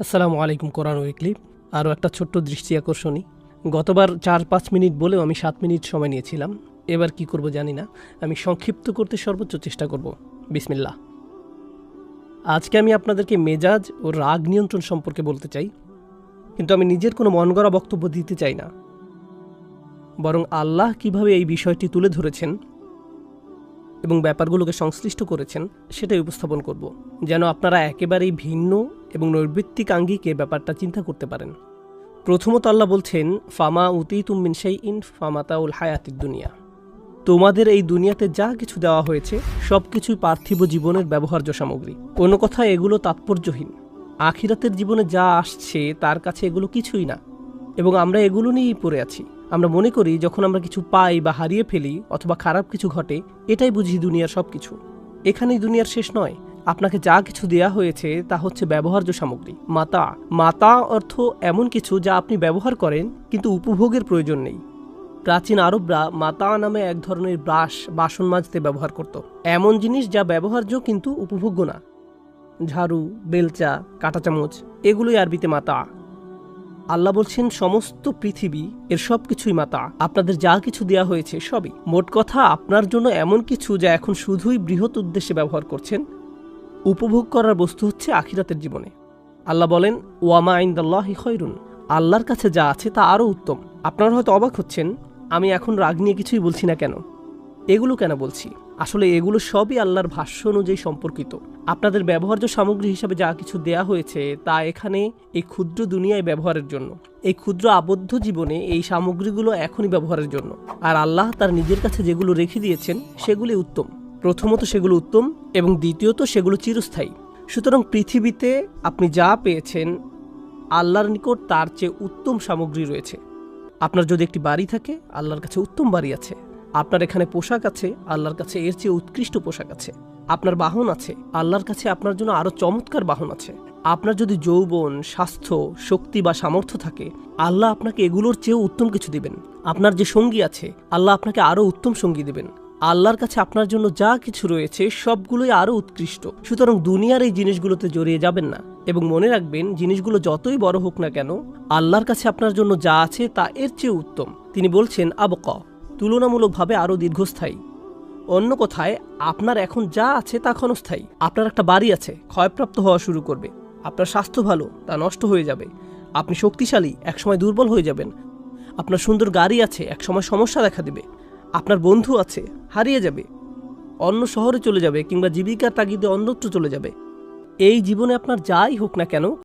আসসালামু আলাইকুম। কোরআন উইকলি আরও একটা ছোট্ট দৃষ্টি আকর্ষণী। গতবার ৪-৫ মিনিট বলেও আমি ৭ মিনিট সময় নিয়েছিলাম। এবার কি করব জানি না। আমি সংক্ষিপ্ত করতে সর্বোচ্চ চেষ্টা করব। বিসমিল্লাহ। আজকে আমি আপনাদেরকে মেজাজ ও রাগ নিয়ন্ত্রণ সম্পর্কে বলতে চাই, কিন্তু আমি নিজের কোনো মন গড়া বক্তব্য দিতে চাই না, বরং আল্লাহ কিভাবে এই বিষয়টি তুলে ধরেছেন এবং ব্যাপারগুলোকে সংশ্লিষ্ট করেছেন সেটাই উপস্থাপন করব, যেন আপনারা একেবারেই ভিন্ন এবং নৈর্বৃত্তিক আঙ্গিকে ব্যাপারটা চিন্তা করতে পারেন। প্রথমত আল্লাহ বলছেন, ফামা উতিতুম মিন শাইইন ফামাতাউল হায়াতিদ দুনিয়া। তোমাদের এই দুনিয়াতে যা কিছু দেওয়া হয়েছে সব কিছুই পার্থিব জীবনের ব্যবহার্য সামগ্রী। কোনো কথায় এগুলো তাৎপর্যহীন। আখিরাতের জীবনে যা আসছে তার কাছে এগুলো কিছুই না, এবং আমরা এগুলো নিয়েই পড়ে আছি। আমরা মনে করি যখন আমরা কিছু পাই বা হারিয়ে ফেলি অথবা খারাপ কিছু ঘটে, এটাই বুঝি দুনিয়ার সব কিছু। এখানেই দুনিয়ার শেষ নয়। আপনাকে যা কিছু দেয়া হয়েছে তা হচ্ছে ব্যবহার্য সামগ্রী, মাতা। মাতা অর্থ এমন কিছু যা আপনি ব্যবহার করেন কিন্তু উপভোগের প্রয়োজন নেই। প্রাচীন আরবরা মাতা নামে এক ধরনের ব্রাশ বাসন মাজতে ব্যবহার করত। এমন জিনিস যা ব্যবহার্য কিন্তু উপভোগ্য না। ঝাড়ু, বেলচা, কাঁটা চামচ, এগুলোই আরবিতে মাতা। আল্লাহ বলছেন সমস্ত পৃথিবী এর সব কিছুই মাতা। আপনাদের যা কিছু দেয়া হয়েছে সবই। মোট কথা, আপনার জন্য এমন কিছু যা এখন শুধুই বৃহৎ উদ্দেশ্যে ব্যবহার করছেন। উপভোগ করার বস্তু হচ্ছে আখিরাতের জীবনে। আল্লাহ বলেন, ওয়ামা ইনদাল্লাহি খায়রুন। আল্লাহর কাছে যা আছে তা আরও উত্তম। আপনারা হয়তো অবাক হচ্ছেন, আমি এখন রাগ নিয়ে কিছুই বলছি না কেন, এগুলো কেন বলছি। আসলে এগুলো সবই আল্লাহর ভাষ্য অনুযায়ী সম্পর্কিত। আপনাদের ব্যবহার্য সামগ্রী হিসাবে যা কিছু দেয়া হয়েছে তা এখানে এই ক্ষুদ্র দুনিয়ায় ব্যবহারের জন্য। এই ক্ষুদ্র আবদ্ধ জীবনে এই সামগ্রীগুলো এখনই ব্যবহারের জন্য। আর আল্লাহ তার নিজের কাছে যেগুলো রেখে দিয়েছেন সেগুলি উত্তম। প্রথমত সেগুলো উত্তম, এবং দ্বিতীয়ত সেগুলো চিরস্থায়ী। সুতরাং পৃথিবীতে আপনি যা পেয়েছেন, আল্লাহর নিকট তার চেয়ে উত্তম সামগ্রী রয়েছে। আপনার যদি একটি বাড়ি থাকে, আল্লাহর কাছে উত্তম বাড়ি আছে। আপনার এখানে পোশাক আছে, আল্লাহর কাছে এর চেয়ে উৎকৃষ্ট পোশাক আছে। আপনার বাহন আছে, আল্লাহর কাছে আপনার জন্য আরও চমৎকার বাহন আছে। আপনার যদি যৌবন, স্বাস্থ্য, শক্তি বা সামর্থ্য থাকে, আল্লাহ আপনাকে এগুলোর চেয়েও উত্তম কিছু দিবেন। আপনার যে সঙ্গী আছে, আল্লাহ আপনাকে আরও উত্তম সঙ্গী দিবেন। আল্লাহর কাছে আপনার জন্য যা কিছু রয়েছে সবগুলোই আরও উৎকৃষ্ট। সুতরাং দুনিয়ার এই জিনিসগুলোতে জড়িয়ে যাবেন না, এবং মনে রাখবেন জিনিসগুলো যতই বড় হোক না কেন, আল্লাহর কাছে আপনার জন্য যা আছে তা এর চেয়ে উত্তম। তিনি বলছেন আবকা, তুলনামূলকভাবে আরও দীর্ঘস্থায়ী। অন্য কথায়, আপনার এখন যা আছে তা ক্ষণস্থায়ী। আপনার একটা বাড়ি আছে, ক্ষয়প্রাপ্ত হওয়া শুরু করবে। আপনার স্বাস্থ্য ভালো, তা নষ্ট হয়ে যাবে। আপনি শক্তিশালী, একসময় দুর্বল হয়ে যাবেন। আপনার সুন্দর গাড়ি আছে, একসময় সমস্যা দেখা দেবে। আপনার বন্ধু আছে, হারিয়ে যাবে, অন্য শহরে চলে যাবে, কিংবা জীবিকার তাগিদে অন্যত্র চলে যাবে। এই জীবনে আপনার যাই হোক না কেন,